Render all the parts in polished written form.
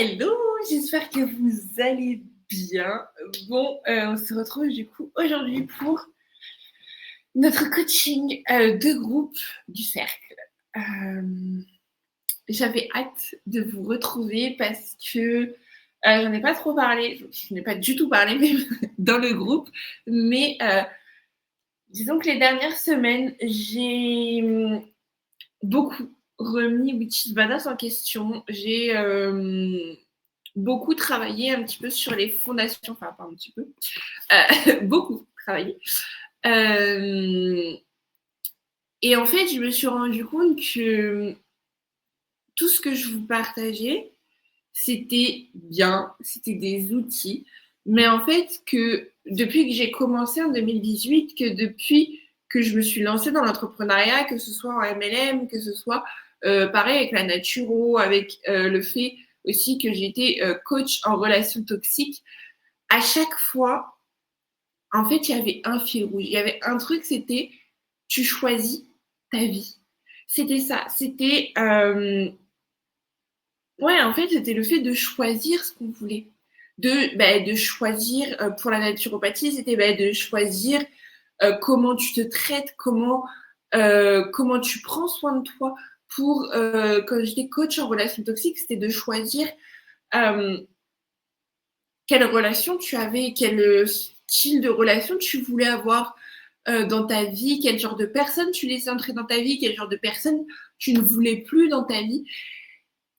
Hello, j'espère que vous allez bien. Bon, on se retrouve du coup aujourd'hui pour notre coaching de groupe du cercle. J'avais hâte de vous retrouver parce que j'en ai pas trop parlé, je n'ai pas du tout parlé même dans le groupe, mais disons que les dernières semaines, j'ai beaucoup remis Witch is Badass en question. J'ai beaucoup travaillé un petit peu sur les fondations, enfin pas un petit peu, beaucoup travaillé. Et en fait, je me suis rendu compte que tout ce que je vous partageais, c'était bien, c'était des outils, mais en fait que depuis que j'ai commencé en 2018, que depuis que je me suis lancée dans l'entrepreneuriat, que ce soit en MLM, que ce soit pareil avec la naturo, avec le fait aussi que j'étais coach en relations toxiques, à chaque fois, en fait, il y avait un fil rouge. Il y avait un truc, c'était tu choisis ta vie. C'était ça. C'était ouais, en fait, c'était le fait de choisir ce qu'on voulait. De choisir pour la naturopathie, c'était de choisir comment tu te traites, comment tu prends soin de toi. Pour quand j'étais coach en relations toxiques, c'était de choisir euh, quelle relation tu avais, quel style de relation tu voulais avoir dans ta vie, quel genre de personne tu laissais entrer dans ta vie, quel genre de personne tu ne voulais plus dans ta vie.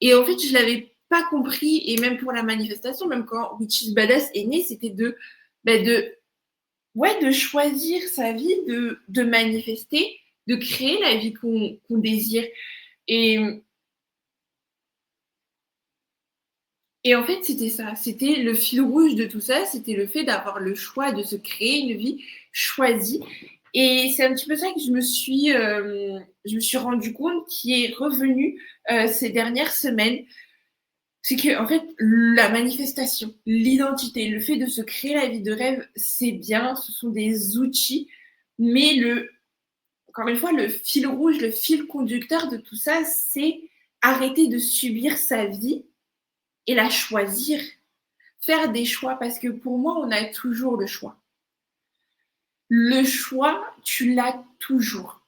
Et en fait, je l'avais pas compris, et même pour la manifestation, même quand Witch is Badass est né, c'était de choisir sa vie, de manifester, de créer la vie qu'on désire. Et, et en fait, c'était ça, c'était le fil rouge de tout ça, c'était le fait d'avoir le choix de se créer une vie choisie. Et c'est un petit peu ça que je me suis rendu compte qui est revenu ces dernières semaines. C'est que, en fait, la manifestation, l'identité, le fait de se créer la vie de rêve, c'est bien, ce sont des outils, mais encore une fois, le fil rouge, le fil conducteur de tout ça, c'est arrêter de subir sa vie et la choisir, faire des choix, parce que pour moi, on a toujours le choix. Le choix, tu l'as toujours.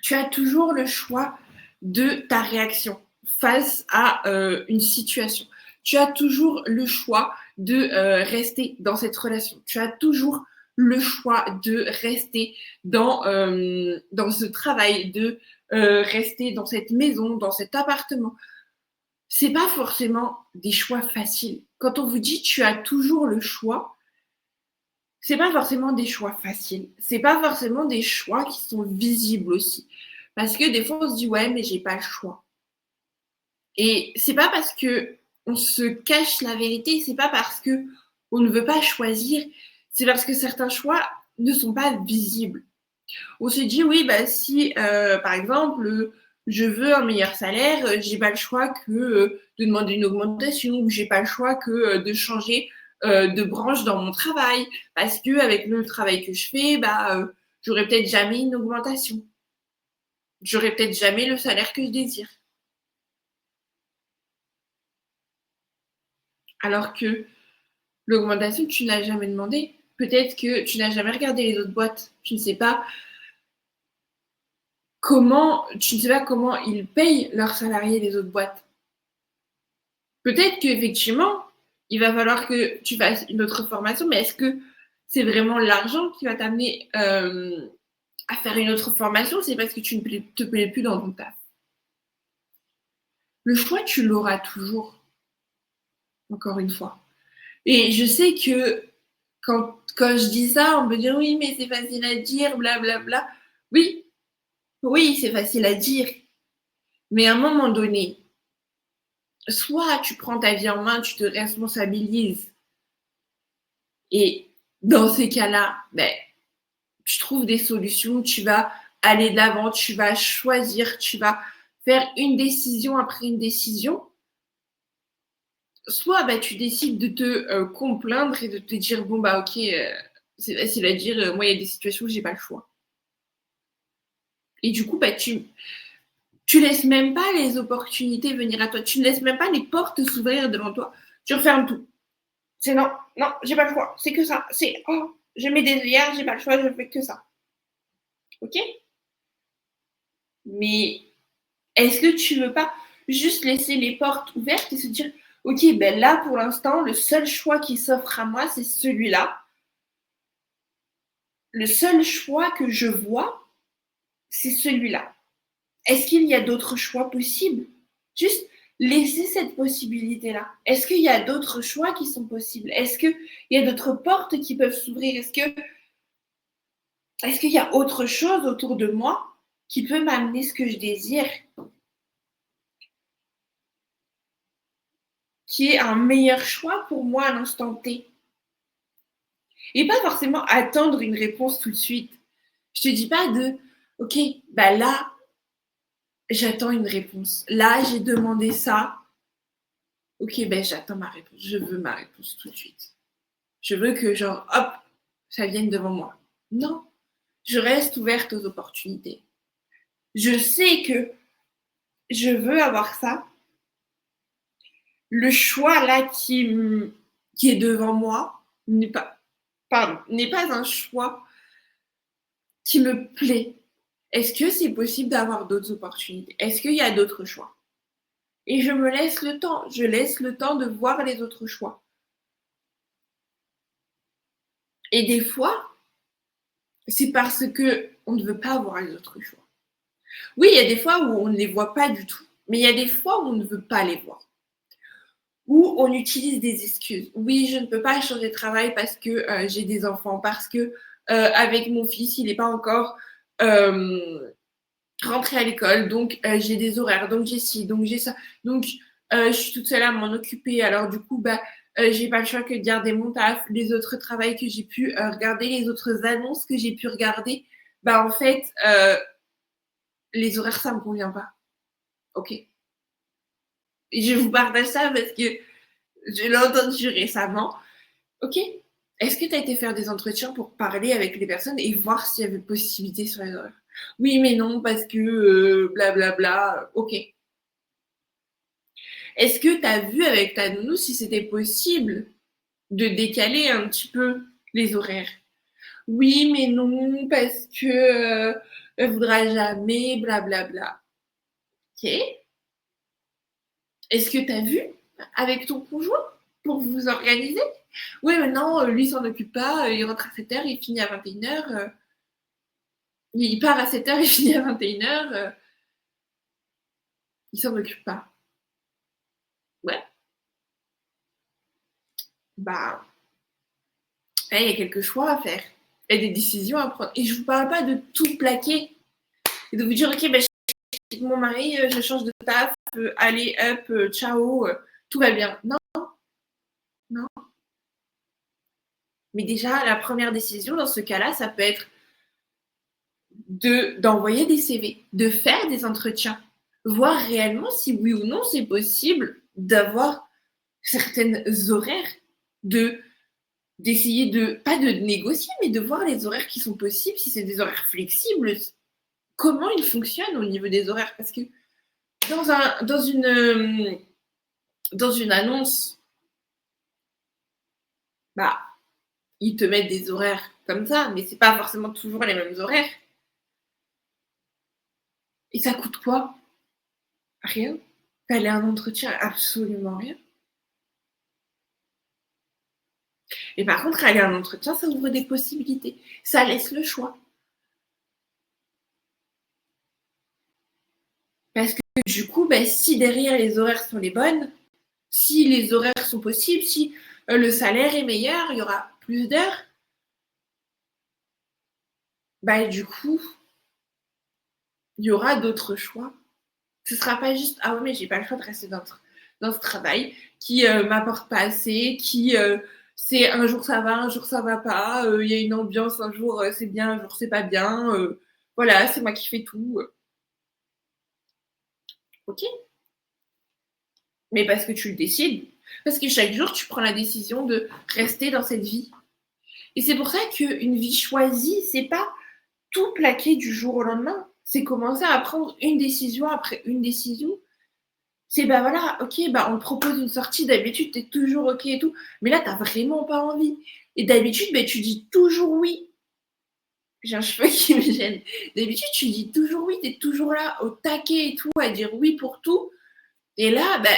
Tu as toujours le choix de ta réaction face à une situation. Tu as toujours le choix de rester dans cette relation. Tu as toujours le choix de rester dans ce travail, de rester dans cette maison, dans cet appartement. C'est pas forcément des choix faciles. Quand on vous dit tu as toujours le choix, c'est pas forcément des choix faciles. C'est pas forcément des choix qui sont visibles aussi. Parce que des fois, on se dit, ouais, mais j'ai pas le choix. Et c'est pas parce que on se cache la vérité, c'est pas parce que on ne veut pas choisir, c'est parce que certains choix ne sont pas visibles. On se dit, oui, si, par exemple, je veux un meilleur salaire, j'ai pas le choix que de demander une augmentation, ou j'ai pas le choix que de changer de branche dans mon travail, parce que avec le travail que je fais, j'aurai peut-être jamais une augmentation. J'aurai peut-être jamais le salaire que je désire. Alors que l'augmentation, tu ne l'as jamais demandé. Peut-être que tu n'as jamais regardé les autres boîtes. Tu ne sais pas comment ils payent leurs salariés, les autres boîtes. Peut-être qu'effectivement, il va falloir que tu fasses une autre formation, mais est-ce que c'est vraiment l'argent qui va t'amener à faire une autre formation? C'est parce que tu ne te plais plus dans ton taf. Le choix, tu l'auras toujours, encore une fois. Et je sais que quand je dis ça, on me dit oui, mais c'est facile à dire, blablabla. Bla, bla. Oui, c'est facile à dire. Mais à un moment donné, soit tu prends ta vie en main, tu te responsabilises. Et dans ces cas-là, tu trouves des solutions, tu vas aller de l'avant, tu vas choisir, tu vas faire une décision après une décision. Soit tu décides de te complaindre et de te dire bon ok, c'est facile à dire, moi il y a des situations où j'ai pas le choix. Et du coup Tu laisses même pas les opportunités venir à toi. Tu ne laisses même pas les portes s'ouvrir devant toi. Tu refermes tout. C'est non, non, j'ai pas le choix. C'est que ça. C'est oh, je mets des œillères, j'ai pas le choix, je fais que ça. Ok? Mais est-ce que tu veux pas juste laisser les portes ouvertes et se dire, ok, ben là pour l'instant, le seul choix qui s'offre à moi, c'est celui-là. Le seul choix que je vois, c'est celui-là. Est-ce qu'il y a d'autres choix possibles? Juste laisser cette possibilité-là. Est-ce qu'il y a d'autres choix qui sont possibles? Est-ce qu'il y a d'autres portes qui peuvent s'ouvrir? Est-ce qu'il y a autre chose autour de moi qui peut m'amener ce que je désire, qui est un meilleur choix pour moi à l'instant T? Et pas forcément attendre une réponse tout de suite. Je te dis pas de, ok, bah là, j'attends une réponse. Là, j'ai demandé ça. Ok, ben j'attends ma réponse. Je veux ma réponse tout de suite. Je veux que, genre, hop, ça vienne devant moi. Non, je reste ouverte aux opportunités. Je sais que je veux avoir ça. Le choix là qui est devant moi n'est pas, n'est pas un choix qui me plaît. Est-ce que c'est possible d'avoir d'autres opportunités? Est-ce qu'il y a d'autres choix? Et je me laisse le temps. Je laisse le temps de voir les autres choix. Et des fois, c'est parce que on ne veut pas voir les autres choix. Oui, il y a des fois où on ne les voit pas du tout, mais il y a des fois où on ne veut pas les voir. Où on utilise des excuses. Oui, je ne peux pas changer de travail parce que j'ai des enfants, parce que avec mon fils, il n'est pas encore rentré à l'école, donc j'ai des horaires, donc j'ai ci, donc j'ai ça, donc je suis toute seule à m'en occuper. Alors du coup, bah, j'ai pas le choix que de garder mon taf, les autres travails que j'ai pu regarder, les autres annonces que j'ai pu regarder. Bah en fait, les horaires, ça me convient pas. Ok. Et je vous partage ça parce que je l'ai entendu récemment. Ok. Est-ce que tu as été faire des entretiens pour parler avec les personnes et voir s'il y avait possibilité sur les horaires? Oui, mais non, parce que blablabla. Ok. Est-ce que tu as vu avec ta nounou si c'était possible de décaler un petit peu les horaires? Oui, mais non, parce que elle voudra jamais, blablabla. Ok. Est-ce que tu as vu avec ton conjoint pour vous organiser? Oui, mais non, lui, il s'en occupe pas, il rentre à 7h, il finit à 21h. Il part à 7h, il finit à 21h. Il s'en occupe pas. Ouais, bah, il y a quelques choix à faire. Il y a des décisions à prendre. Et je vous parle pas de tout plaquer. Et de vous dire, ok, ben, je quitte mon mari, je change de taf, allez, hop, ciao, tout va bien. Non, non. Mais déjà, la première décision dans ce cas-là, ça peut être d'envoyer des CV, de faire des entretiens, voir réellement si oui ou non c'est possible d'avoir certaines horaires, d'essayer de, pas de négocier, mais de voir les horaires qui sont possibles, si c'est des horaires flexibles, comment ils fonctionnent au niveau des horaires. Parce que dans une annonce, bah, ils te mettent des horaires comme ça, mais c'est pas forcément toujours les mêmes horaires. Et ça coûte quoi? Rien. Aller à un entretien, absolument rien. Et par contre, aller à un entretien, ça ouvre des possibilités. Ça laisse le choix. Parce que du coup, bah, si derrière les horaires sont les bonnes, si les horaires sont possibles, si le salaire est meilleur, il y aura plus d'heures, bah, du coup, il y aura d'autres choix. Ce ne sera pas juste ah ouais, mais j'ai pas le choix de rester dans ce travail qui m'apporte pas assez, qui c'est un jour ça va, un jour ça va pas, il y a une ambiance, un jour c'est bien, un jour c'est pas bien, voilà, c'est moi qui fais tout. Ok, mais parce que tu le décides. Parce que chaque jour, tu prends la décision de rester dans cette vie. Et c'est pour ça qu'une vie choisie, c'est pas tout plaquer du jour au lendemain. c'est commencer à prendre une décision après une décision. C'est bah voilà, ok, bah on te propose une sortie, d'habitude t'es toujours ok et tout, mais là t'as vraiment pas envie. Et d'habitude, bah, tu dis toujours oui. J'ai un cheveu qui me gêne. D'habitude, tu dis toujours oui, t'es toujours là au taquet et tout, à dire oui pour tout. Et là, bah,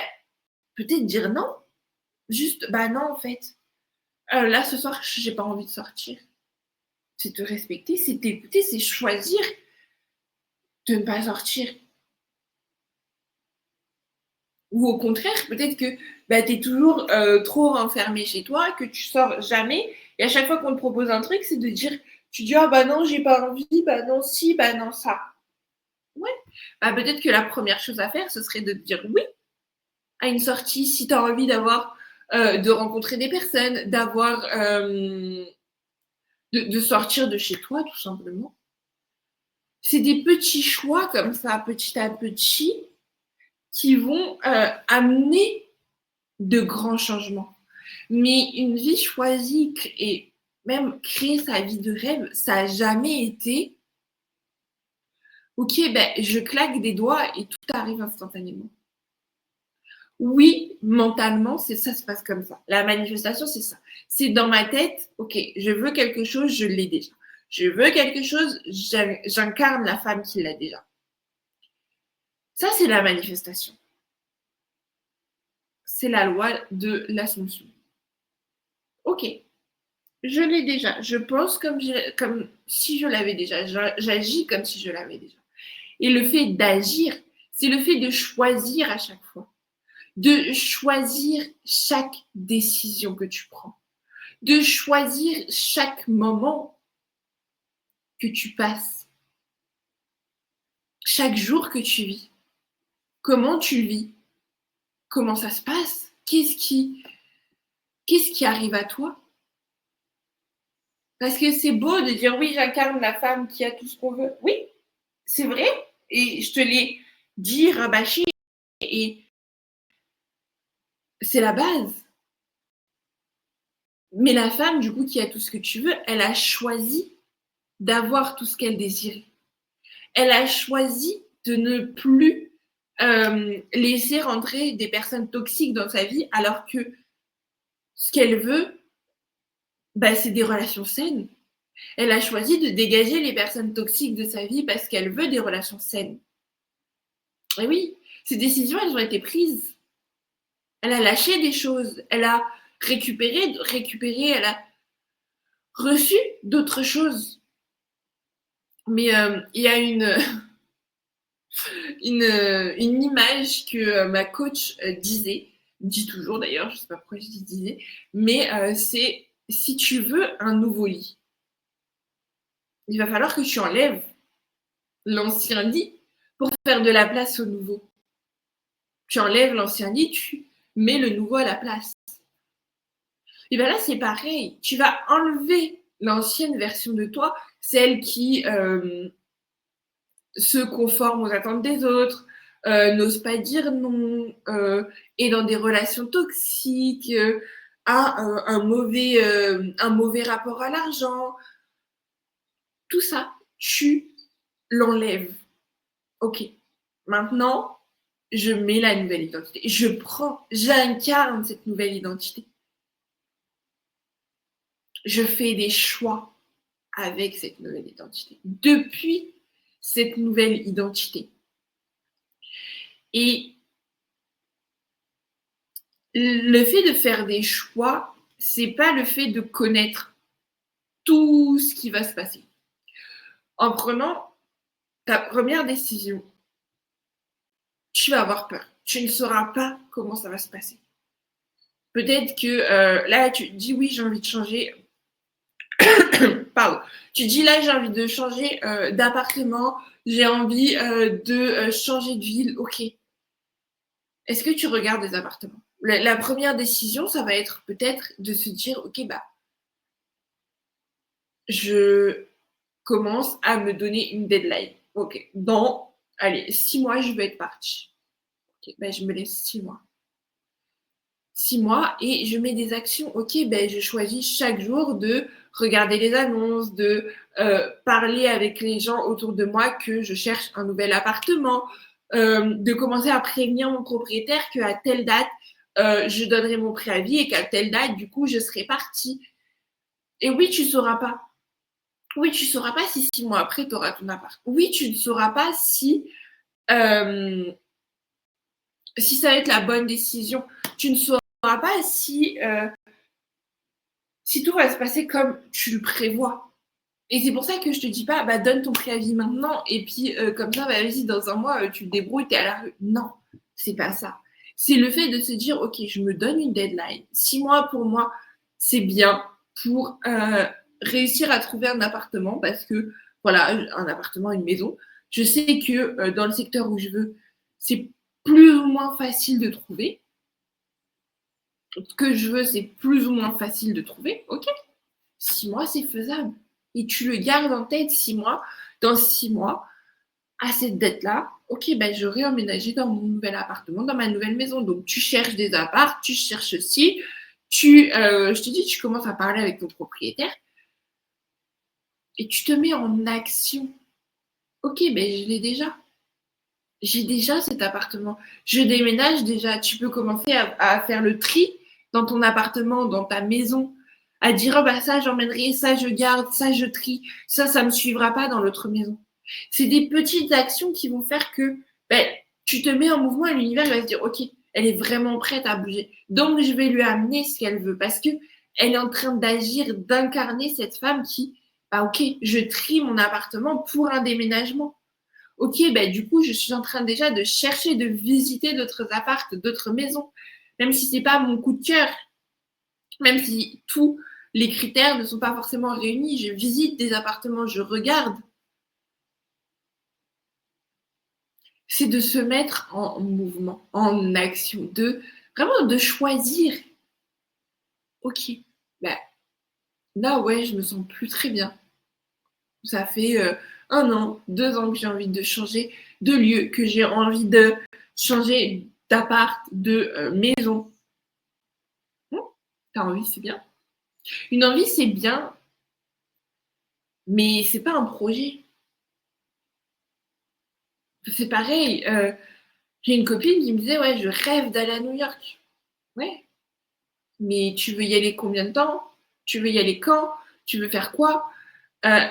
peut-être dire non. Juste, bah non, en fait. Là, ce soir, j'ai pas envie de sortir. C'est te respecter, c'est t'écouter, c'est choisir de ne pas sortir. Ou au contraire, peut-être que bah, tu es toujours trop renfermé chez toi, que tu sors jamais. Et à chaque fois qu'on te propose un truc, c'est de dire, tu dis, ah bah non, j'ai pas envie, bah non, si, bah non, ça. Ouais. Bah, peut-être que la première chose à faire, ce serait de te dire oui à une sortie si tu as envie de rencontrer des personnes, de sortir de chez toi, tout simplement. C'est des petits choix comme ça, petit à petit, qui vont amener de grands changements. Mais une vie choisie et même créer sa vie de rêve, ça n'a jamais été ok, ben, je claque des doigts et tout arrive instantanément. Oui, mentalement, c'est ça se passe comme ça. La manifestation, c'est ça. C'est dans ma tête, ok, je veux quelque chose, je l'ai déjà. Je veux quelque chose, j'incarne la femme qui l'a déjà. Ça, c'est la manifestation. C'est la loi de l'assomption. Ok, je l'ai déjà. Je pense comme si je l'avais déjà. J'agis comme si je l'avais déjà. Et le fait d'agir, c'est le fait de choisir à chaque fois. De choisir chaque décision que tu prends. De choisir chaque moment que tu passes. Chaque jour que tu vis. Comment tu vis? Comment ça se passe? Qu'est-ce qui arrive à toi? Parce que c'est beau de dire oui, j'incarne la femme qui a tout ce qu'on veut. Oui, c'est vrai. Et je te l'ai dit, rabâché. Et c'est la base. Mais la femme, du coup, qui a tout ce que tu veux, elle a choisi d'avoir tout ce qu'elle désirait. Elle a choisi de ne plus laisser rentrer des personnes toxiques dans sa vie, alors que ce qu'elle veut, bah, c'est des relations saines. Elle a choisi de dégager les personnes toxiques de sa vie parce qu'elle veut des relations saines. Et oui, ces décisions, elles ont été prises. Elle a lâché des choses. Elle a récupéré, elle a reçu d'autres choses. Mais il y a une image que ma coach dit toujours d'ailleurs, je ne sais pas pourquoi je dis disait, mais c'est si tu veux un nouveau lit, il va falloir que tu enlèves l'ancien lit pour faire de la place au nouveau. Tu enlèves l'ancien lit, tu mets le nouveau à la place. Et bien là, c'est pareil. Tu vas enlever l'ancienne version de toi, celle qui se conforme aux attentes des autres, n'ose pas dire non, est dans des relations toxiques, a un mauvais rapport à l'argent. Tout ça, tu l'enlèves. Ok, maintenant, je mets la nouvelle identité. J'incarne cette nouvelle identité. Je fais des choix avec cette nouvelle identité. Depuis cette nouvelle identité. Et le fait de faire des choix, c'est pas le fait de connaître tout ce qui va se passer. En prenant ta première décision, tu vas avoir peur. Tu ne sauras pas comment ça va se passer. Peut-être que là, tu dis oui, j'ai envie de changer. Pardon. Tu dis là, j'ai envie de changer d'appartement, j'ai envie de changer de ville. Ok. Est-ce que tu regardes des appartements? La première décision, ça va être peut-être de se dire, ok, bah, je commence à me donner une deadline. Ok, dans, allez, 6 mois, je vais être partie. Ok, bah, je me laisse 6 mois. 6 mois et je mets des actions. OK, ben, je choisis chaque jour de regarder les annonces, de parler avec les gens autour de moi que je cherche un nouvel appartement, de commencer à prévenir mon propriétaire qu'à telle date, je donnerai mon préavis et qu'à telle date, du coup, je serai partie. Et oui, tu ne sauras pas. Oui, tu ne sauras pas si 6 mois après, tu auras ton appart. Oui, tu ne sauras pas si ça va être la bonne décision. Tu ne sauras pas si tout va se passer comme tu le prévois. Et c'est pour ça que je te dis pas, bah, donne ton préavis maintenant et puis comme ça, bah, vas-y, dans un mois, tu te débrouilles, t'es à la rue. Non, c'est pas ça. C'est le fait de se dire, ok, je me donne une deadline. 6 mois pour moi, c'est bien pour réussir à trouver un appartement parce que, voilà, un appartement, une maison. Je sais que dans le secteur où je veux, c'est plus ou moins facile de trouver. Ce que je veux, c'est plus ou moins facile de trouver. Ok, 6 mois, c'est faisable. Et tu le gardes en tête 6 mois. Dans 6 mois, à cette date-là, ok, ben, j'aurai emménagé dans mon nouvel appartement, dans ma nouvelle maison. Donc, tu cherches des apparts, tu cherches aussi. Je te dis, tu commences à parler avec ton propriétaire et tu te mets en action. Ok, ben, je l'ai déjà. J'ai déjà cet appartement. Je déménage déjà. Tu peux commencer à faire le tri dans ton appartement, dans ta maison, à dire, oh bah ça j'emmènerai, ça je garde, ça je trie, ça me suivra pas dans l'autre maison. C'est des petites actions qui vont faire que ben, tu te mets en mouvement et l'univers va se dire, ok, elle est vraiment prête à bouger. Donc je vais lui amener ce qu'elle veut parce que elle est en train d'agir, d'incarner cette femme qui, bah ok, je trie mon appartement pour un déménagement. Ok, bah, du coup, je suis en train déjà de chercher, de visiter d'autres appartes, d'autres maisons, même si c'est pas mon coup de cœur, même si tous les critères ne sont pas forcément réunis, je visite des appartements, je regarde. C'est de se mettre en mouvement, en action, de vraiment de choisir. Ok, bah, là ouais, je me sens plus très bien. Ça fait 1 an, 2 ans que j'ai envie de changer de lieu, que j'ai envie de changer d'appart, de maison. T'as envie, c'est bien. Une envie, c'est bien, mais c'est pas un projet. C'est pareil. J'ai une copine qui me disait, ouais, je rêve d'aller à New York. Ouais, mais tu veux y aller combien de temps? Tu veux y aller quand? Tu veux faire quoi? Euh,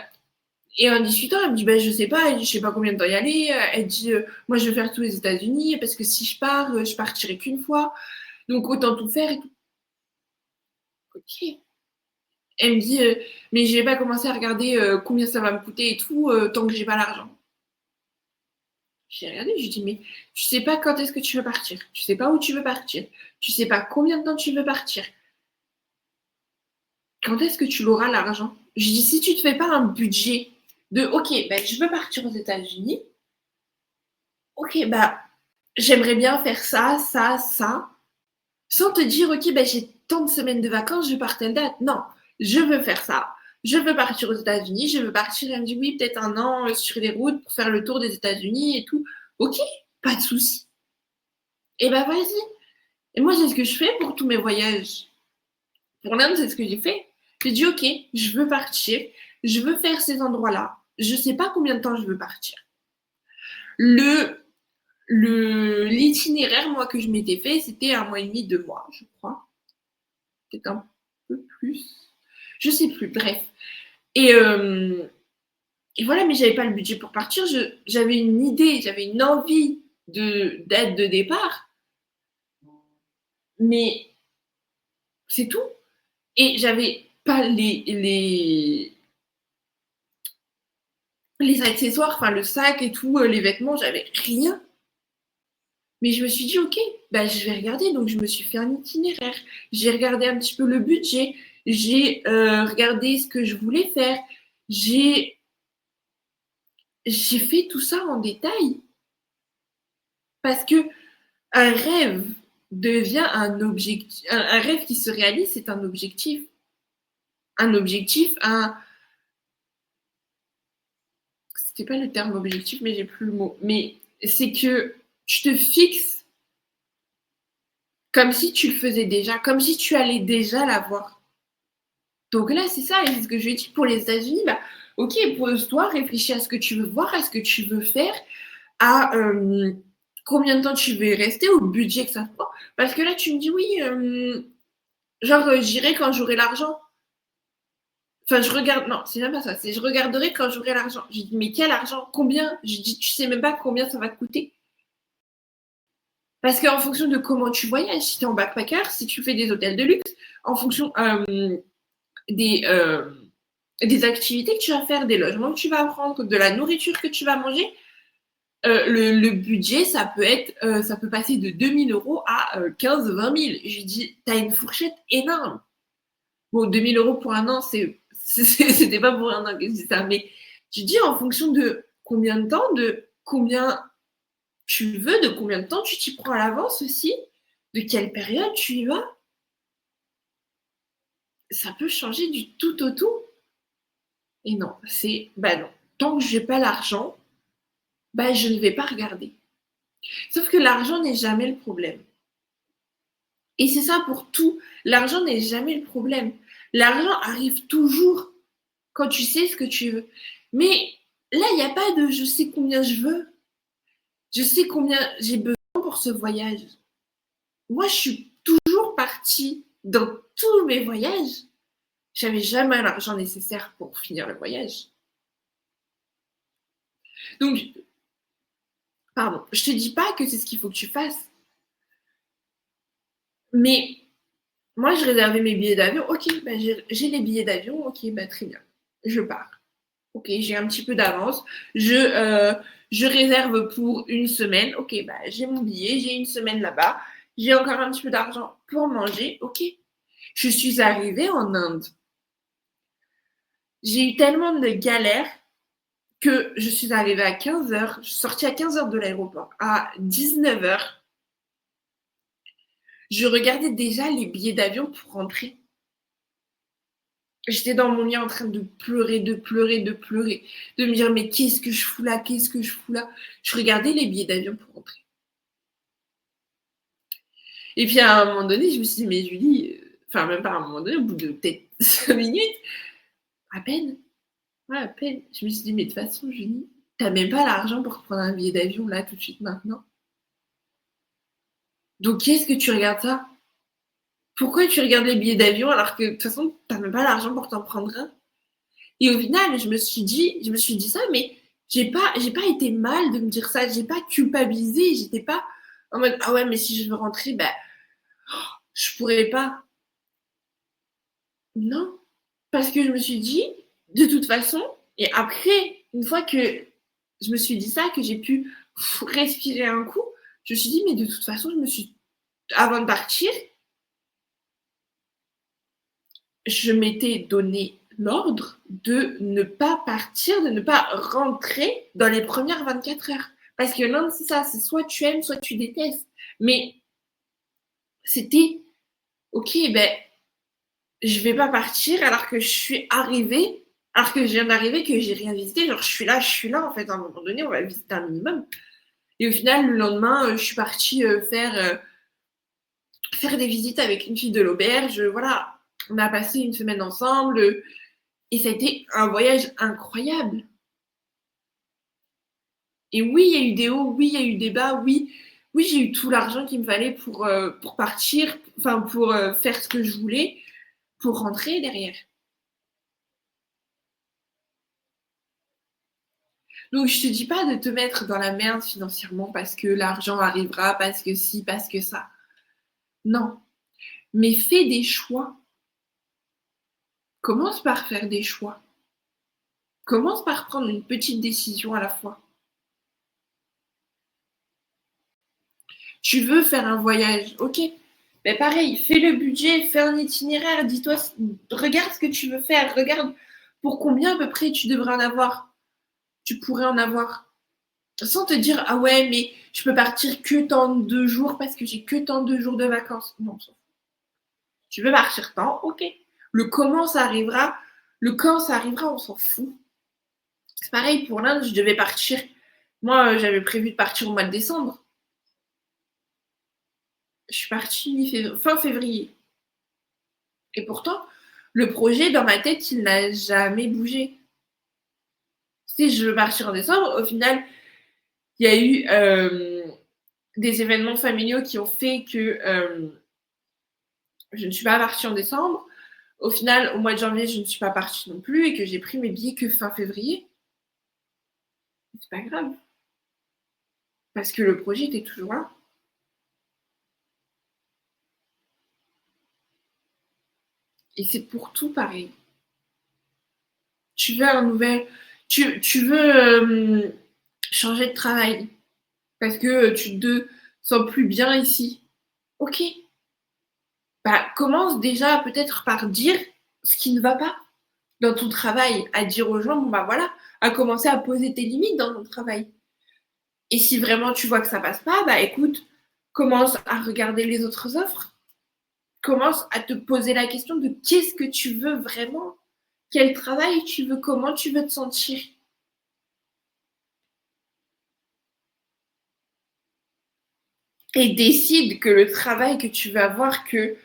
et en discutant, elle me dit, bah, je sais pas, elle dit, je sais pas combien de temps y aller. Elle dit, moi, je veux faire tous les États-Unis parce que si je pars, je partirai qu'une fois. Donc, autant tout faire et tout. Ok. Elle me dit, mais je vais pas commencer à regarder combien ça va me coûter et tout tant que j'ai pas l'argent. J'ai regardé, je lui dis, mais tu sais pas quand est-ce que tu veux partir. Tu sais pas où tu veux partir. Tu sais pas combien de temps tu veux partir. Quand est-ce que tu l'auras l'argent? Je dis, si tu te fais pas un budget de, ok, ben, je veux partir aux États-Unis. Ok, bah, j'aimerais bien faire ça, ça, ça. Sans te dire, ok, ben, j'ai tant de semaines de vacances, je pars telle date. Non, je veux faire ça. Je veux partir aux États-Unis. Je veux partir. Elle me dit, oui, peut-être 1 an sur les routes pour faire le tour des États-Unis et tout. Ok, pas de souci. Et ben, vas-y. Et moi, c'est ce que je fais pour tous mes voyages. Pour l'Inde, c'est ce que j'ai fait. J'ai dit, OK, je veux partir. Je veux faire ces endroits-là. Je ne sais pas combien de temps je veux partir. L'itinéraire, moi, que je m'étais fait, c'était 1 mois et demi, 2 mois, je crois. Peut-être un peu plus. Je ne sais plus. Bref. Et, euh, et voilà, mais j'avais pas le budget pour partir. J'avais une idée, j'avais une envie d'aide de départ. Mais c'est tout. Et j'avais pas les accessoires, enfin le sac et tout, les vêtements, j'avais rien. Mais je me suis dit, ok, bah, je vais regarder. Donc, je me suis fait un itinéraire. J'ai regardé un petit peu le budget. J'ai regardé ce que je voulais faire. J'ai, j'ai fait tout ça en détail. Parce que un rêve devient un objectif. Un rêve qui se réalise, c'est un objectif. Un objectif, c'était pas le terme objectif, mais j'ai plus le mot. Mais c'est que tu te fixes comme si tu le faisais déjà, comme si tu allais déjà l'avoir. Donc là, c'est ça, et c'est ce que je dis pour les États-Unis. Bah, ok, pose-toi, réfléchis à ce que tu veux voir, à ce que tu veux faire, à combien de temps tu veux y rester, au budget que ça te prend. Parce que là, tu me dis oui, genre, j'irai quand j'aurai l'argent. Enfin, je regarde, non, c'est même pas ça, c'est je regarderai quand j'aurai l'argent. J'ai dit, mais quel argent? Combien? J'ai dit, tu sais même pas combien ça va te coûter. Parce qu'en fonction de comment tu voyages, si tu es en backpacker, si tu fais des hôtels de luxe, en fonction des, euh, des activités que tu vas faire, des logements que tu vas prendre, de la nourriture que tu vas manger, le budget, ça peut passer de 2 000 € à 15-20 000. Je lui dis, t'as une fourchette énorme. Bon, 2 000 € pour un an, c'était pas pour un an que je dis ça, mais je dis en fonction de combien de temps, de combien tu veux, de combien de temps tu t'y prends à l'avance aussi, de quelle période tu y vas. Ça peut changer du tout au tout. Et non, bah non. Tant que j'ai pas l'argent, bah je ne vais pas regarder. Sauf que l'argent n'est jamais le problème. Et c'est ça pour tout. L'argent n'est jamais le problème. L'argent arrive toujours quand tu sais ce que tu veux. Mais là, il n'y a pas de je sais combien je veux. Je sais combien j'ai besoin pour ce voyage. Moi, je suis toujours partie dans tous mes voyages. J'avais jamais l'argent nécessaire pour finir le voyage. Donc, pardon, je te dis pas que c'est ce qu'il faut que tu fasses. Mais moi, je réservais mes billets d'avion. Ok, bah, j'ai les billets d'avion. Ok, bah, très bien. Je pars. Ok, j'ai un petit peu d'avance. Je réserve pour une semaine. Ok, bah, j'ai mon billet. J'ai une semaine là-bas. J'ai encore un petit peu d'argent pour manger. Ok. Je suis arrivée en Inde. J'ai eu tellement de galères que je suis arrivée à 15 h. Je suis sortie à 15 h de l'aéroport. À 19 h, je regardais déjà les billets d'avion pour rentrer. J'étais dans mon lit en train de pleurer, de pleurer, de pleurer, de me dire mais qu'est-ce que je fous là, qu'est-ce que je fous là. Je regardais les billets d'avion pour rentrer. Et puis à un moment donné, je me suis dit mais Julie, enfin même pas à un moment donné, au bout de peut-être 5 minutes, à peine, ouais, à peine, je me suis dit mais de toute façon Julie, t'as même pas l'argent pour prendre un billet d'avion là tout de suite maintenant. Donc qu'est-ce que tu regardes ça? Pourquoi tu regardes les billets d'avion alors que de toute façon t'as même pas l'argent pour t'en prendre un? Et au final, je me suis dit ça, mais j'ai pas été mal de me dire ça. J'ai pas culpabilisé. J'étais pas en mode ah ouais, mais si je veux rentrer, ben je pourrais pas. Non, parce que je me suis dit de toute façon. Et après, une fois que je me suis dit ça, que j'ai pu respirer un coup, je me suis dit mais de toute façon, avant de partir, je m'étais donné l'ordre de ne pas partir, de ne pas rentrer dans les premières 24 heures. Parce que l'Inde, c'est ça, c'est soit tu aimes, soit tu détestes. Mais c'était, ok, ben, je vais pas partir alors que je suis arrivée, alors que je viens d'arriver, que j'ai rien visité. Genre, je suis là, en fait, à un moment donné, on va visiter un minimum. Et au final, le lendemain, je suis partie faire des visites avec une fille de l'auberge. Voilà, on a passé une semaine ensemble. Et ça a été un voyage incroyable. Et oui, il y a eu des hauts, oui, il y a eu des bas, oui, oui, j'ai eu tout l'argent qu'il me fallait pour partir, enfin pour faire ce que je voulais, pour rentrer derrière. Donc je te dis pas de te mettre dans la merde financièrement parce que l'argent arrivera, parce que si, parce que ça. Non. Mais fais des choix. Commence par faire des choix. Commence par prendre une petite décision à la fois. Tu veux faire un voyage, ok. Mais pareil, fais le budget, fais un itinéraire, dis-toi, regarde ce que tu veux faire, regarde pour combien à peu près tu devrais en avoir, tu pourrais en avoir. Sans te dire, ah ouais, mais je peux partir que tant de jours parce que j'ai que tant de jours de vacances. Non, tu veux partir tant, ok. Le comment ça arrivera, le quand ça arrivera, on s'en fout. C'est pareil pour l'Inde, je devais partir. Moi, j'avais prévu de partir au mois de décembre. Je suis partie fin février. Et pourtant, le projet dans ma tête, il n'a jamais bougé. Tu sais, je veux partir en décembre. Au final, il y a eu des événements familiaux qui ont fait que je ne suis pas partie en décembre. Au final, au mois de janvier, je ne suis pas partie non plus et que j'ai pris mes billets que fin février. C'est pas grave. Parce que le projet était toujours là. Et c'est pour tout pareil. Tu veux un nouvel. Tu veux changer de travail parce que tu te sens plus bien ici. Ok. Bah, commence déjà peut-être par dire ce qui ne va pas dans ton travail, à dire aux gens, bon bah voilà, à commencer à poser tes limites dans ton travail. Et si vraiment tu vois que ça passe pas, bah écoute, commence à regarder les autres offres. Commence à te poser la question de qu'est-ce que tu veux vraiment, quel travail tu veux, comment tu veux te sentir. Et décide que le travail que tu vas avoir, que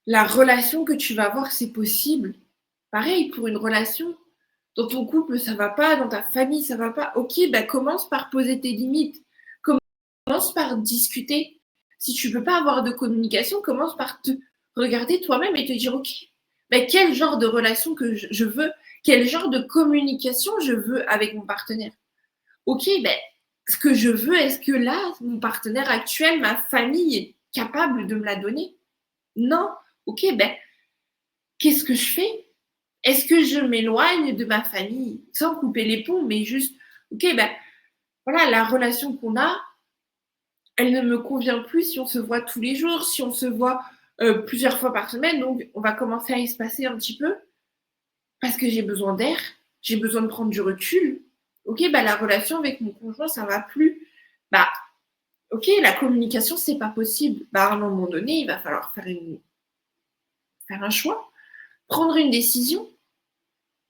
la relation que tu vas avoir, c'est possible. Pareil pour une relation. Dans ton couple, ça va pas, dans ta famille, ça va pas. Ok, bah commence par poser tes limites. Commence par discuter. Si tu peux pas avoir de communication, commence par te regarder toi-même et te dire, ok, bah quel genre de relation que je veux, quel genre de communication je veux avec mon partenaire. Ok, ben ce que je veux, est-ce que là, mon partenaire actuel, ma famille est capable de me la donner? Non. Ok, ben qu'est-ce que je fais? Est-ce que je m'éloigne de ma famille sans couper les ponts, mais juste, ok, ben voilà, la relation qu'on a, elle ne me convient plus si on se voit tous les jours, si on se voit plusieurs fois par semaine, donc on va commencer à espacer un petit peu parce que j'ai besoin d'air, j'ai besoin de prendre du recul. Ok, bah la relation avec mon conjoint, ça va plus. Bah, ok, la communication, c'est pas possible. Bah, à un moment donné, il va falloir faire un choix, prendre une décision.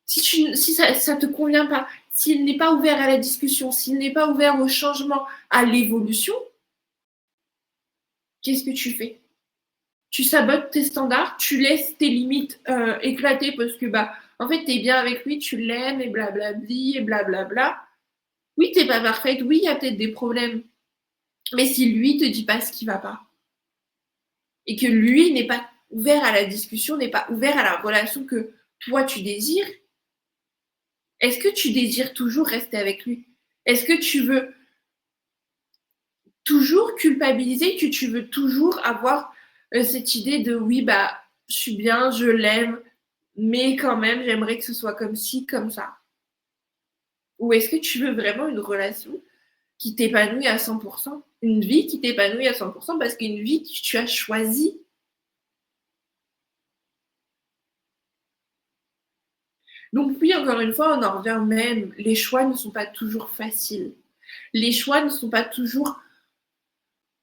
Si ça te convient pas, s'il n'est pas ouvert à la discussion, s'il n'est pas ouvert au changement, à l'évolution, qu'est-ce que tu fais? Tu sabotes tes standards, tu laisses tes limites éclater parce que bah en fait t'es bien avec lui, tu l'aimes et blablabli et blablabla. Oui, t'es pas parfaite, oui, il y a peut-être des problèmes. Mais si lui te dit pas ce qui va pas et que lui n'est pas ouvert à la discussion, n'est pas ouvert à la relation que toi tu désires, est-ce que tu désires toujours rester avec lui? Est-ce que tu veux toujours culpabiliser, que tu veux toujours avoir cette idée de oui, bah, je suis bien, je l'aime, mais quand même, j'aimerais que ce soit comme ci, comme ça. Ou est-ce que tu veux vraiment une relation qui t'épanouit à 100%, une vie qui t'épanouit à 100% parce qu'une vie que tu as choisie. Donc oui, encore une fois, on en revient même, les choix ne sont pas toujours faciles. Les choix ne sont pas toujours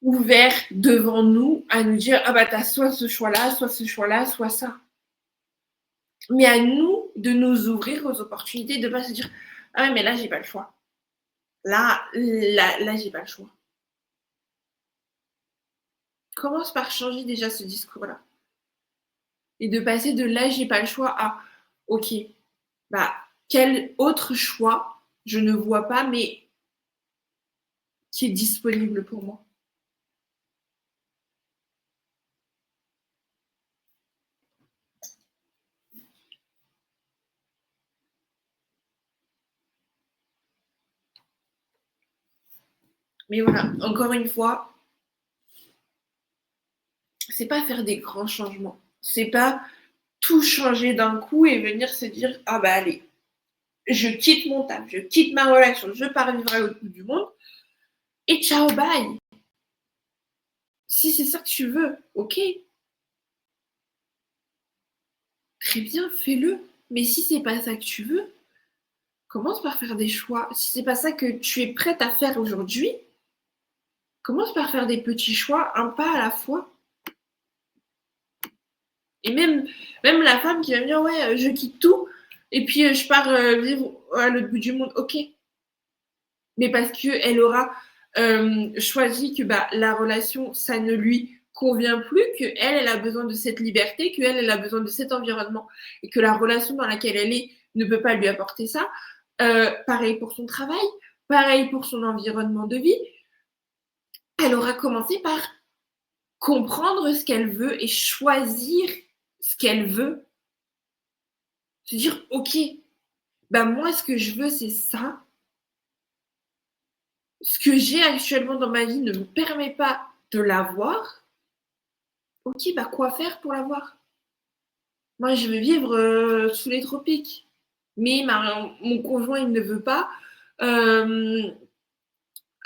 ouverts devant nous à nous dire, ah bah t'as soit ce choix-là, soit ce choix-là, soit ça. Mais à nous de nous ouvrir aux opportunités, de ne pas se dire, ah mais là, j'ai pas le choix. Là, j'ai pas le choix. Commence par changer déjà ce discours-là. Et de passer de là, j'ai pas le choix à, ok, bah, quel autre choix je ne vois pas, mais qui est disponible pour moi. Mais voilà, encore une fois, c'est pas faire des grands changements. C'est pas tout changer d'un coup et venir se dire, ah bah allez, je quitte mon taf, je quitte ma relation, je pars vivre à l'autre bout du monde et ciao, bye. Si c'est ça que tu veux, ok, très bien, fais-le. Mais si c'est pas ça que tu veux, commence par faire des choix. Si c'est pas ça que tu es prête à faire aujourd'hui, commence par faire des petits choix, un pas à la fois. Et même la femme qui va me dire, ouais, je quitte tout et puis je pars vivre à l'autre bout du monde, ok. Mais parce qu'elle aura choisi que bah, la relation, ça ne lui convient plus, qu'elle, elle a besoin de cette liberté, qu'elle, elle a besoin de cet environnement et que la relation dans laquelle elle est ne peut pas lui apporter ça. Pareil pour son travail, pareil pour son environnement de vie. Elle aura commencé par comprendre ce qu'elle veut et choisir ce qu'elle veut. Se dire, ok, bah moi, ce que je veux, c'est ça. Ce que j'ai actuellement dans ma vie ne me permet pas de l'avoir. Ok, bah quoi faire pour l'avoir? Moi, je veux vivre sous les tropiques. Mais mon conjoint, il ne veut pas.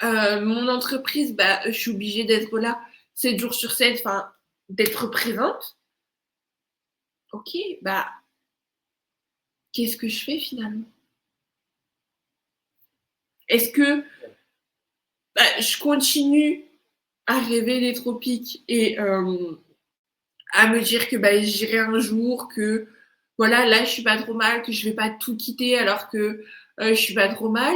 Mon entreprise, bah, je suis obligée d'être là 7 jours sur 7, enfin, d'être présente. Ok, bah, qu'est-ce que je fais finalement? Est-ce que bah, je continue à rêver des tropiques et à me dire que bah, j'irai un jour, que voilà, là, je suis pas trop mal, que je vais pas tout quitter alors que je suis pas trop mal?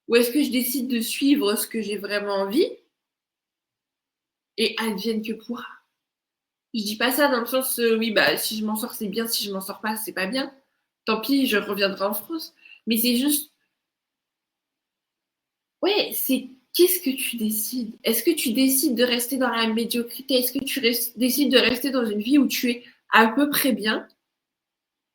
Ou est-ce que je décide de suivre ce que j'ai vraiment envie et advienne que pourra? Je dis pas ça dans le sens, oui, bah, si je m'en sors, c'est bien, si je m'en sors pas, c'est pas bien. Tant pis, je reviendrai en France. Mais c'est juste, ouais, c'est qu'est-ce que tu décides? Est-ce que tu décides de rester dans la médiocrité? Est-ce que tu décides de rester dans une vie où tu es à peu près bien?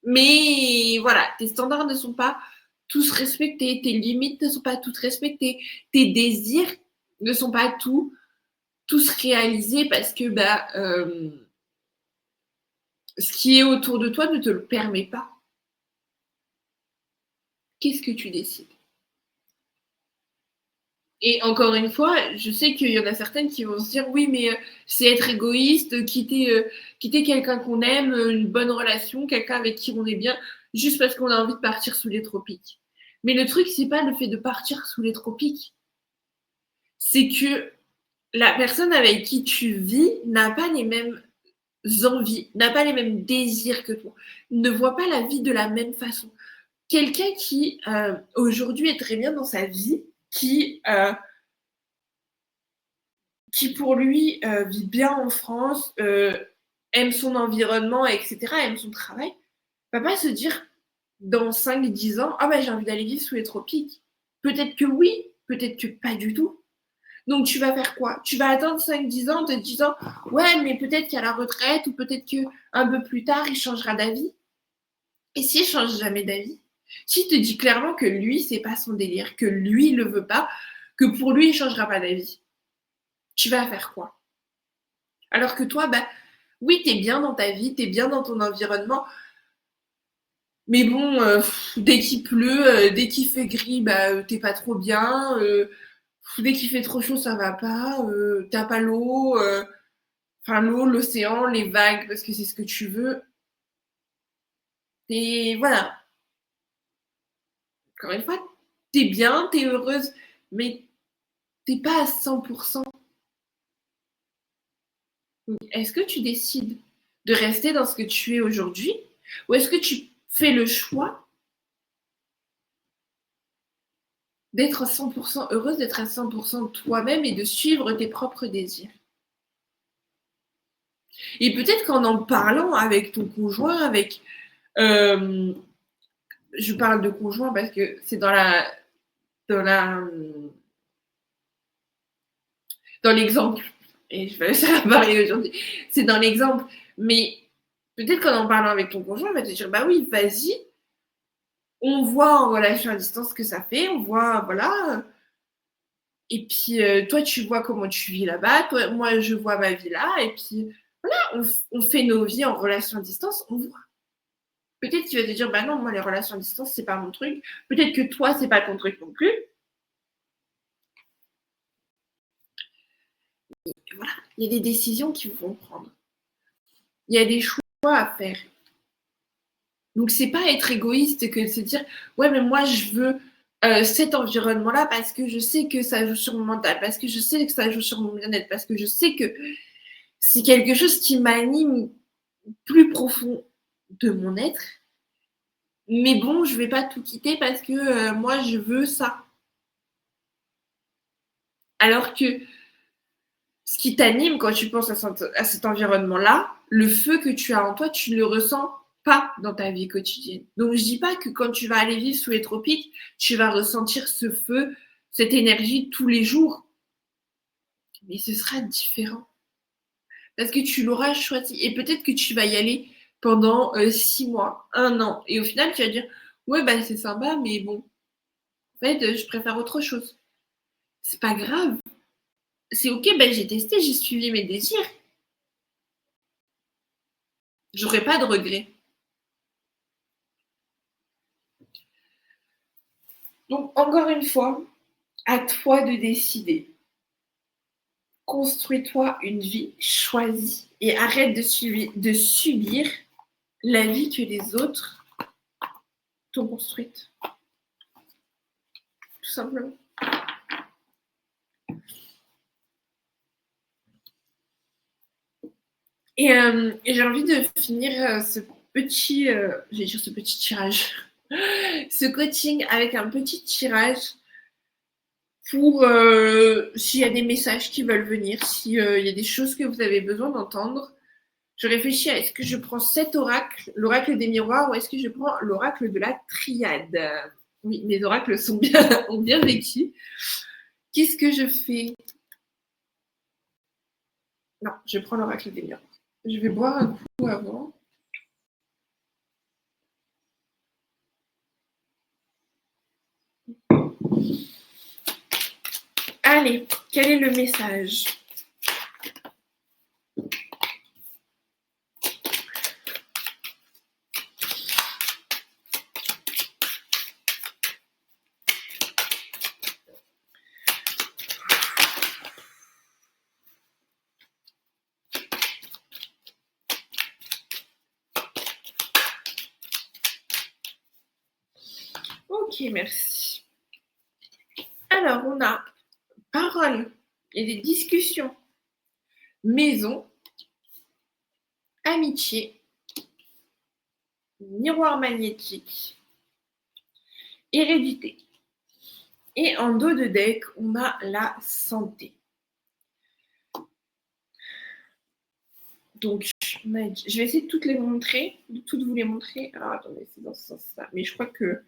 Mais voilà, tes standards ne sont pas tous respectés, tes limites ne sont pas toutes respectées, tes désirs ne sont pas tous réalisés parce que bah, ce qui est autour de toi ne te le permet pas. Qu'est-ce que tu décides? Et encore une fois, je sais qu'il y en a certaines qui vont se dire oui, mais c'est être égoïste, quitter quelqu'un qu'on aime, une bonne relation, quelqu'un avec qui on est bien, juste parce qu'on a envie de partir sous les tropiques. Mais le truc, c'est pas le fait de partir sous les tropiques, c'est que la personne avec qui tu vis n'a pas les mêmes envies, n'a pas les mêmes désirs que toi, ne voit pas la vie de la même façon. Quelqu'un qui aujourd'hui est très bien dans sa vie, qui pour lui vit bien en France, aime son environnement, etc., aime son travail, va pas se dire dans 5-10 ans, ah bah j'ai envie d'aller vivre sous les tropiques. Peut-être que oui, peut-être que pas du tout. Donc tu vas faire quoi? Tu vas attendre 5-10 ans en te disant, ouais, mais peut-être qu'à la retraite, ou peut-être qu'un peu plus tard, il changera d'avis. Et s'il change jamais d'avis, s'il te dit clairement que lui, c'est pas son délire, que lui, il le veut pas, que pour lui, il changera pas d'avis, tu vas faire quoi? Alors que toi, bah, oui, tu es bien dans ta vie, tu es bien dans ton environnement, mais bon, dès qu'il pleut, dès qu'il fait gris, bah, t'es pas trop bien, dès qu'il fait trop chaud, ça va pas, t'as pas l'eau, enfin l'eau, l'océan, les vagues, parce que c'est ce que tu veux. Et voilà, encore une fois, t'es bien, t'es heureuse, mais t'es pas à 100%. Est-ce que tu décides de rester dans ce que tu es aujourd'hui, ou est-ce que tu fais le choix d'être à 100% heureuse, d'être à 100% toi-même et de suivre tes propres désirs? Et peut-être qu'en en parlant avec ton conjoint, euh, je parle de conjoint parce que c'est dans la, dans l'exemple, et ça va parler aujourd'hui, c'est dans l'exemple, mais peut-être qu'en parlant avec ton conjoint, il va te dire, bah oui, vas-y, on voit en relation à distance ce que ça fait, on voit, voilà, et puis toi, tu vois comment tu vis là-bas, toi, moi, je vois ma vie là, et puis voilà, on fait nos vies en relation à distance, on voit. Peut-être qu'il va te dire, bah non, moi, les relations à distance, c'est pas mon truc. Peut-être que toi, c'est pas ton truc non plus. Et voilà, il y a des décisions qu'ils vont prendre. Il y a des choix à faire. Donc, c'est pas être égoïste que de se dire, ouais, mais moi, je veux cet environnement-là parce que je sais que ça joue sur mon mental, parce que je sais que ça joue sur mon bien-être, parce que je sais que c'est quelque chose qui m'anime plus profond de mon être. Mais bon, je vais pas tout quitter parce que moi, je veux ça. Alors que ce qui t'anime quand tu penses à cet environnement-là, le feu que tu as en toi, tu ne le ressens pas dans ta vie quotidienne. Donc, je dis pas que quand tu vas aller vivre sous les tropiques, tu vas ressentir ce feu, cette énergie tous les jours. Mais ce sera différent. Parce que tu l'auras choisi. Et peut-être que tu vas y aller pendant 6 mois, 1 an. Et au final, tu vas dire, ouais, bah, c'est sympa, mais bon, en fait, je préfère autre chose. C'est pas grave. C'est ok, ben j'ai testé, j'ai suivi mes désirs. J'aurais pas de regrets. Donc, encore une fois, à toi de décider. Construis-toi une vie choisie et arrête de subir la vie que les autres t'ont construite. Tout simplement. Et j'ai envie de finir ce petit tirage, ce coaching avec un petit tirage pour s'il y a des messages qui veulent venir, s'il y a des choses que vous avez besoin d'entendre. Je réfléchis à est-ce que je prends cet oracle, l'oracle des miroirs, ou est-ce que je prends l'oracle de la triade. Oui, mes oracles ont bien vécu. Qu'est-ce que je fais? Non, je prends l'oracle des miroirs. Je vais boire un coup avant. Allez, quel est le message? Ok, merci. Alors, on a parole et des discussions, maison, amitié, miroir magnétique, hérédité. Et en dos de deck, on a la santé. Donc, je vais essayer de toutes les montrer, de toutes vous les montrer. Alors, attendez, c'est dans ce sens-là. Mais je crois que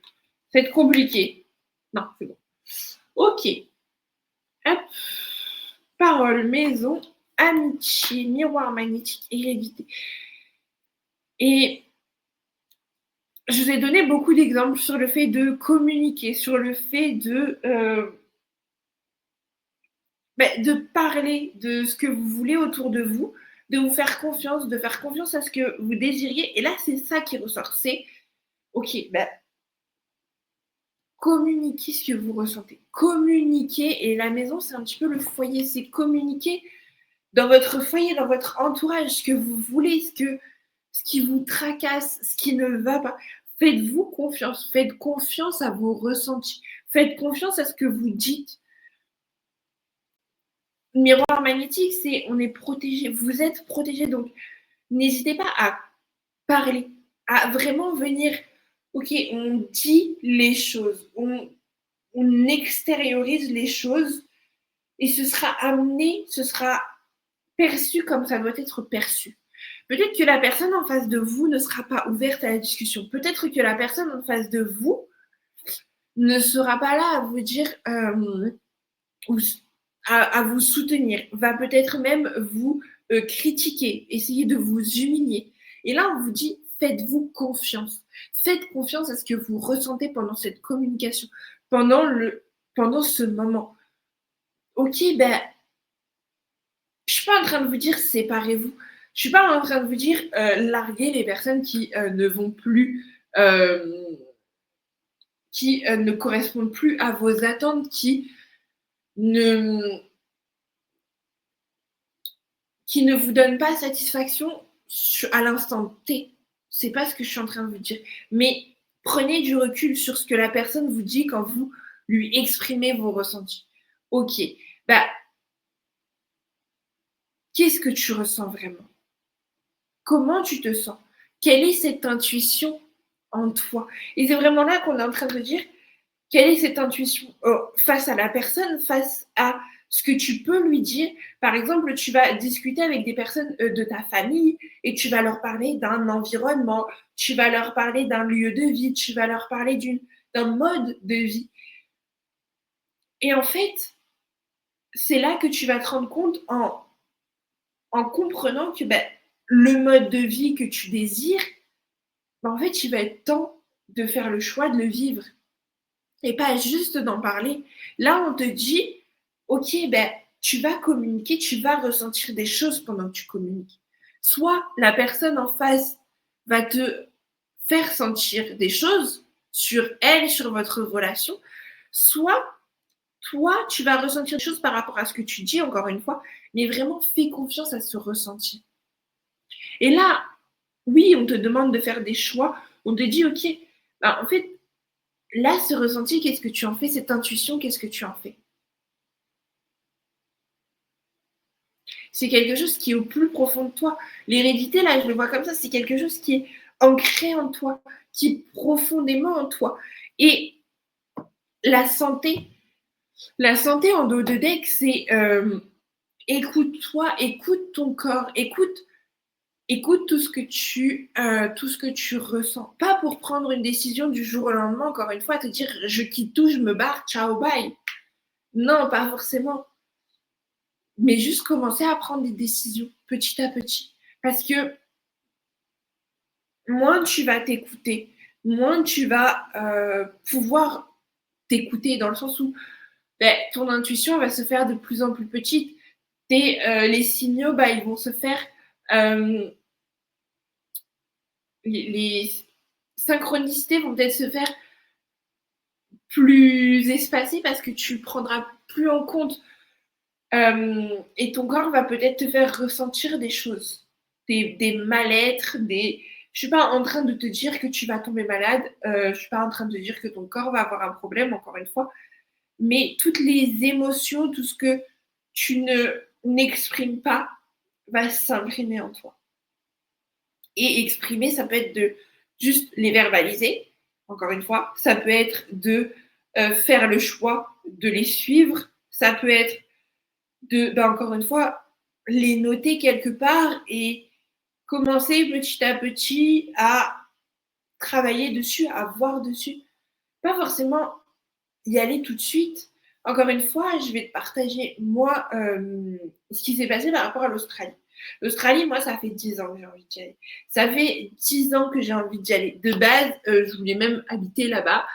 ça va être compliqué. Non, c'est bon. Ok. Hop. Parole, maison, amitié, miroir magnétique, hérédité. Et je vous ai donné beaucoup d'exemples sur le fait de communiquer, sur le fait de parler de ce que vous voulez autour de vous, de vous faire confiance, de faire confiance à ce que vous désiriez. Et là, c'est ça qui ressort. C'est, ok, communiquez ce que vous ressentez. Communiquez. Et la maison, c'est un petit peu le foyer. C'est communiquer dans votre foyer, dans votre entourage, ce que vous voulez, ce qui vous tracasse, ce qui ne va pas. Faites-vous confiance. Faites confiance à vos ressentis. Faites confiance à ce que vous dites. Miroir magnétique, c'est on est protégé. Vous êtes protégé. Donc, n'hésitez pas à parler, à vraiment venir. Ok, on dit les choses. On extériorise les choses et ce sera amené, ce sera perçu comme ça doit être perçu. Peut-être que la personne en face de vous ne sera pas ouverte à la discussion. Peut-être que la personne en face de vous ne sera pas là à vous dire à vous soutenir, va peut-être même vous critiquer, essayer de vous humilier. Et là, on vous dit, faites-vous confiance. Faites confiance à ce que vous ressentez pendant cette communication, pendant ce moment. Ok, je suis pas en train de vous dire séparez-vous. Je suis pas en train de vous dire larguez les personnes qui ne vont plus, qui ne correspondent plus à vos attentes, qui ne vous donnent pas satisfaction à l'instant T. C'est pas ce que je suis en train de vous dire. Mais prenez du recul sur ce que la personne vous dit quand vous lui exprimez vos ressentis. Ok, qu'est-ce que tu ressens vraiment? Comment tu te sens? Quelle est cette intuition en toi? Et c'est vraiment là qu'on est en train de dire quelle est cette intuition face à la personne, face à ce que tu peux lui dire. Par exemple, tu vas discuter avec des personnes de ta famille et tu vas leur parler d'un environnement, tu vas leur parler d'un lieu de vie, tu vas leur parler d'un mode de vie. Et en fait, c'est là que tu vas te rendre compte en comprenant que le mode de vie que tu désires, en fait, il va être temps de faire le choix de le vivre et pas juste d'en parler. Là, on te dit, ok, tu vas communiquer, tu vas ressentir des choses pendant que tu communiques. Soit la personne en face va te faire sentir des choses sur elle, sur votre relation, soit toi, tu vas ressentir des choses par rapport à ce que tu dis, encore une fois, mais vraiment fais confiance à ce ressenti. Et là, oui, on te demande de faire des choix, on te dit, ok, en fait, là, ce ressenti, qu'est-ce que tu en fais? Cette intuition, qu'est-ce que tu en fais? C'est quelque chose qui est au plus profond de toi. L'hérédité, là, je le vois comme ça, c'est quelque chose qui est ancré en toi, qui est profondément en toi. Et la santé en dos de deck, c'est écoute-toi, écoute ton corps, écoute tout ce que tu ressens. Pas pour prendre une décision du jour au lendemain, encore une fois, te dire je quitte tout, je me barre, ciao, bye. Non, pas forcément. Mais juste commencer à prendre des décisions petit à petit. Parce que moins tu vas t'écouter, moins tu vas pouvoir t'écouter dans le sens où ton intuition va se faire de plus en plus petite. Les signaux, ils vont se faire. Les synchronicités vont peut-être se faire plus espacées parce que tu prendras plus en compte et ton corps va peut-être te faire ressentir des choses, des mal-être, je suis pas en train de te dire que tu vas tomber malade, je suis pas en train de te dire que ton corps va avoir un problème, encore une fois, mais toutes les émotions, tout ce que tu n'exprimes pas va s'imprimer en toi. Et exprimer, ça peut être de juste les verbaliser, encore une fois, ça peut être de faire le choix de les suivre, ça peut être encore une fois, les noter quelque part et commencer petit à petit à travailler dessus, à voir dessus. Pas forcément y aller tout de suite. Encore une fois, je vais te partager, moi, ce qui s'est passé par rapport à l'Australie. L'Australie, moi, ça fait 10 ans que j'ai envie d'y aller. Ça fait 10 ans que j'ai envie d'y aller. De base, je voulais même habiter là-bas.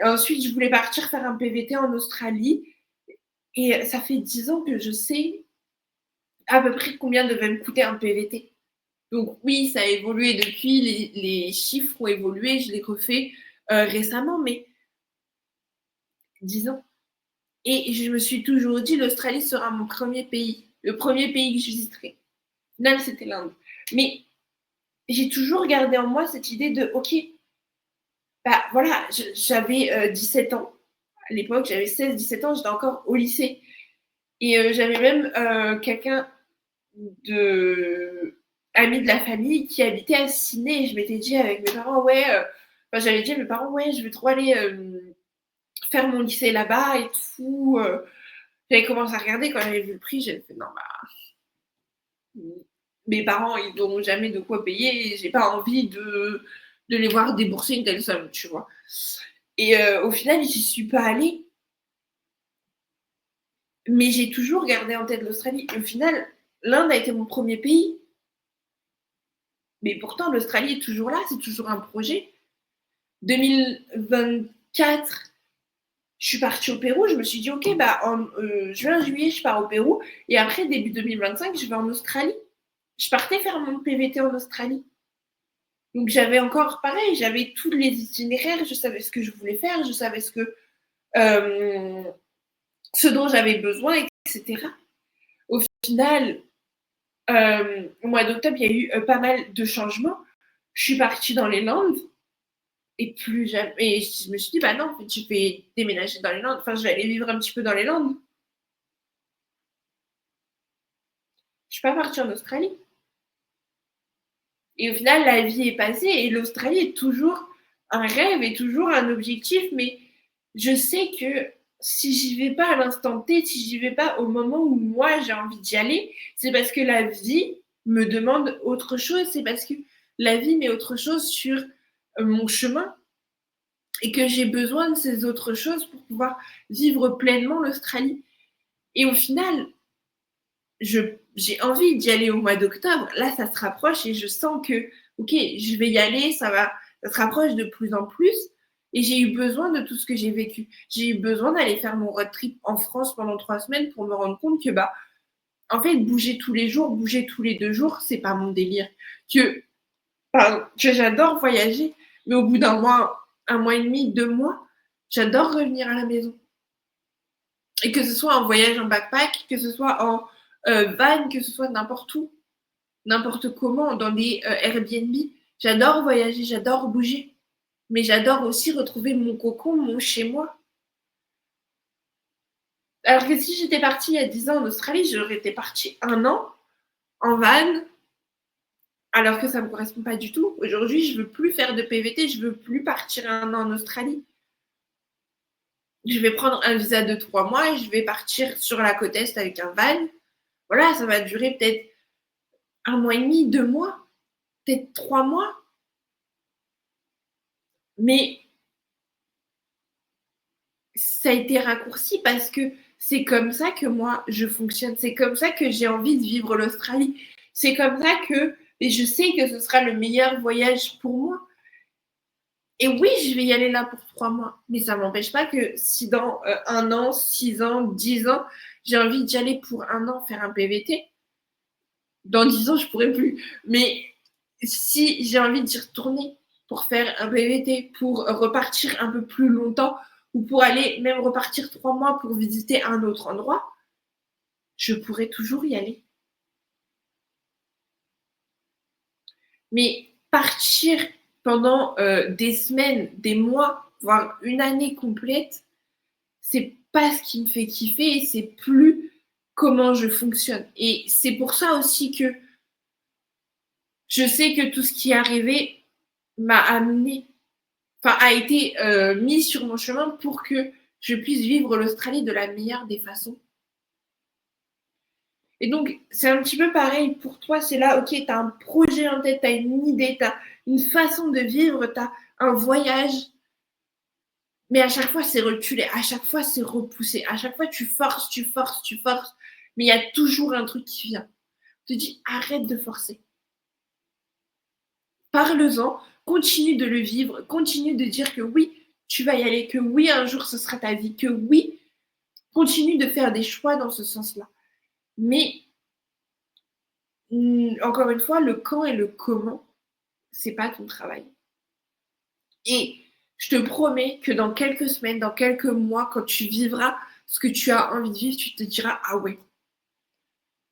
Ensuite, je voulais partir faire un PVT en Australie. Et ça fait 10 ans que je sais à peu près combien devait me coûter un PVT. Donc oui, ça a évolué depuis, les chiffres ont évolué, je l'ai refait récemment, mais 10 ans. Et je me suis toujours dit, l'Australie sera mon premier pays, le premier pays que je visiterai. Finalement, c'était l'Inde. Mais j'ai toujours gardé en moi cette idée de, ok, voilà, j'avais 17 ans. À l'époque, j'avais 16-17 ans, j'étais encore au lycée. Et j'avais même quelqu'un ami de la famille qui habitait à Sydney et je m'étais dit avec mes parents, j'avais dit à mes parents, ouais, je vais trop aller faire mon lycée là-bas et tout. J'avais commencé à regarder quand j'avais vu le prix, j'avais fait, non, mes parents, ils n'auront jamais de quoi payer et j'ai pas envie de les voir débourser une telle somme, tu vois. Et au final, j'y suis pas allée. Mais j'ai toujours gardé en tête l'Australie. Au final, l'Inde a été mon premier pays. Mais pourtant, l'Australie est toujours là, c'est toujours un projet. 2024, je suis partie au Pérou, je me suis dit, ok, en juin, juillet, je pars au Pérou. Et après, début 2025, je vais en Australie. Je partais faire mon PVT en Australie. Donc j'avais encore, pareil, j'avais tous les itinéraires, je savais ce que je voulais faire, je savais ce dont j'avais besoin, etc. Au final, au mois d'octobre, il y a eu pas mal de changements. Je suis partie dans les Landes et plus jamais. Et je me suis dit, non, en fait, je vais déménager dans les Landes. Enfin, je vais aller vivre un petit peu dans les Landes. Je suis pas partie en Australie. Et au final, la vie est passée et l'Australie est toujours un rêve et toujours un objectif. Mais je sais que si j'y vais pas à l'instant T, si j'y vais pas au moment où moi j'ai envie d'y aller, c'est parce que la vie me demande autre chose, c'est parce que la vie met autre chose sur mon chemin et que j'ai besoin de ces autres choses pour pouvoir vivre pleinement l'Australie. Et au final, j'ai envie d'y aller au mois d'octobre. Là, ça se rapproche et je sens que, ok, je vais y aller, ça se rapproche de plus en plus. Et j'ai eu besoin de tout ce que j'ai vécu. J'ai eu besoin d'aller faire mon road trip en France pendant 3 semaines pour me rendre compte que, bah, en fait, bouger tous les jours, bouger tous les 2 jours, c'est pas mon délire. Que, que j'adore voyager, mais au bout d'un mois, 1 mois et demi, 2 mois, j'adore revenir à la maison. Et que ce soit en voyage en backpack, que ce soit en van, que ce soit n'importe où, n'importe comment, dans des Airbnb. J'adore voyager, j'adore bouger. Mais j'adore aussi retrouver mon cocon, mon chez-moi. Alors que si j'étais partie il y a 10 ans en Australie, j'aurais été partie 1 an en van, alors que ça ne me correspond pas du tout. Aujourd'hui, je ne veux plus faire de PVT, je ne veux plus partir 1 an en Australie. Je vais prendre un visa de 3 mois et je vais partir sur la côte Est avec un van. Voilà, ça va durer peut-être 1 mois et demi, 2 mois, peut-être 3 mois. Mais ça a été raccourci parce que c'est comme ça que moi je fonctionne. C'est comme ça que j'ai envie de vivre l'Australie. C'est comme ça que et je sais que ce sera le meilleur voyage pour moi. Et oui, je vais y aller là pour 3 mois. Mais ça ne m'empêche pas que si dans 1 an, 6 ans, 10 ans, j'ai envie d'y aller pour 1 an faire un PVT, dans 10 ans, je ne pourrai plus. Mais si j'ai envie d'y retourner pour faire un PVT, pour repartir un peu plus longtemps, ou pour aller même repartir 3 mois pour visiter un autre endroit, je pourrais toujours y aller. Mais partir pendant des semaines, des mois, voire une année complète, c'est pas ce qui me fait kiffer et c'est plus comment je fonctionne. Et c'est pour ça aussi que je sais que tout ce qui est arrivé m'a amené, enfin a été mis sur mon chemin pour que je puisse vivre l'Australie de la meilleure des façons. Et donc, c'est un petit peu pareil pour toi. C'est là, ok, tu as un projet en tête, tu as une idée, tu as une façon de vivre, tu as un voyage. Mais à chaque fois, c'est reculé. À chaque fois, c'est repoussé. À chaque fois, tu forces, tu forces, tu forces. Mais il y a toujours un truc qui vient. Tu te dis, arrête de forcer. Parle-en, continue de le vivre, continue de dire que oui, tu vas y aller, que oui, un jour, ce sera ta vie, que oui, continue de faire des choix dans ce sens-là. Mais encore une fois, le quand et le comment, c'est pas ton travail. Et je te promets que dans quelques semaines, dans quelques mois, quand tu vivras ce que tu as envie de vivre, tu te diras ah ouais,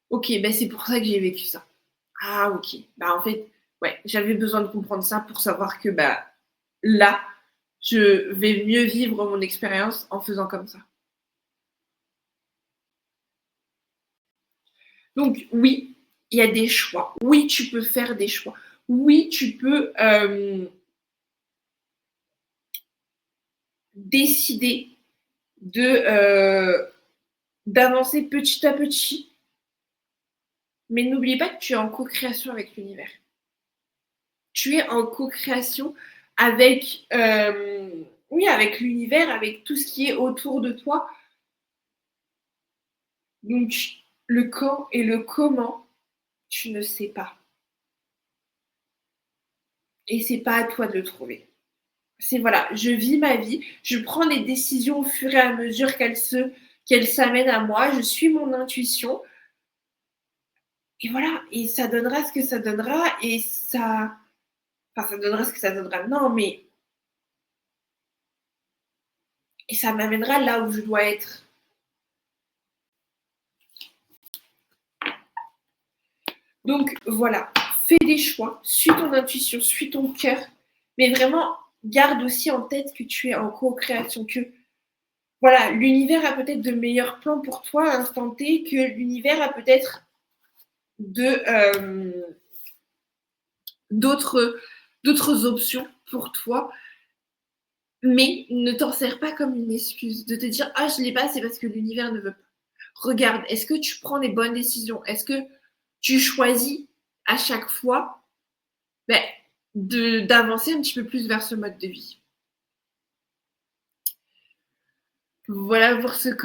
ok, ben c'est pour ça que j'ai vécu ça. Ah ok, bah en fait, ouais, j'avais besoin de comprendre ça pour savoir que bah là, je vais mieux vivre mon expérience en faisant comme ça. Donc oui, il y a des choix. Oui, tu peux faire des choix. Oui, tu peux décider d'avancer petit à petit. Mais n'oublie pas que tu es en co-création avec l'univers. Tu es en co-création avec, oui, avec l'univers, avec tout ce qui est autour de toi. Donc, le quand et le comment, tu ne sais pas. Et c'est pas à toi de le trouver. C'est voilà, je vis ma vie, je prends des décisions au fur et à mesure qu'elles s'amènent à moi, je suis mon intuition. Et voilà, et ça donnera ce que ça donnera, et ça. Enfin, ça donnera ce que ça donnera. Non, mais. Et ça m'amènera là où je dois être. Donc voilà, fais des choix, suis ton intuition, suis ton cœur, mais vraiment garde aussi en tête que tu es en co-création, que voilà, l'univers a peut-être de meilleurs plans pour toi à l'instant T, que l'univers a peut-être d'autres options pour toi. Mais ne t'en sers pas comme une excuse de te dire ah je l'ai pas, c'est parce que l'univers ne veut pas. Regarde, est-ce que tu prends les bonnes décisions? Est-ce que tu choisis à chaque fois ben, d'avancer un petit peu plus vers ce mode de vie? Voilà pour ce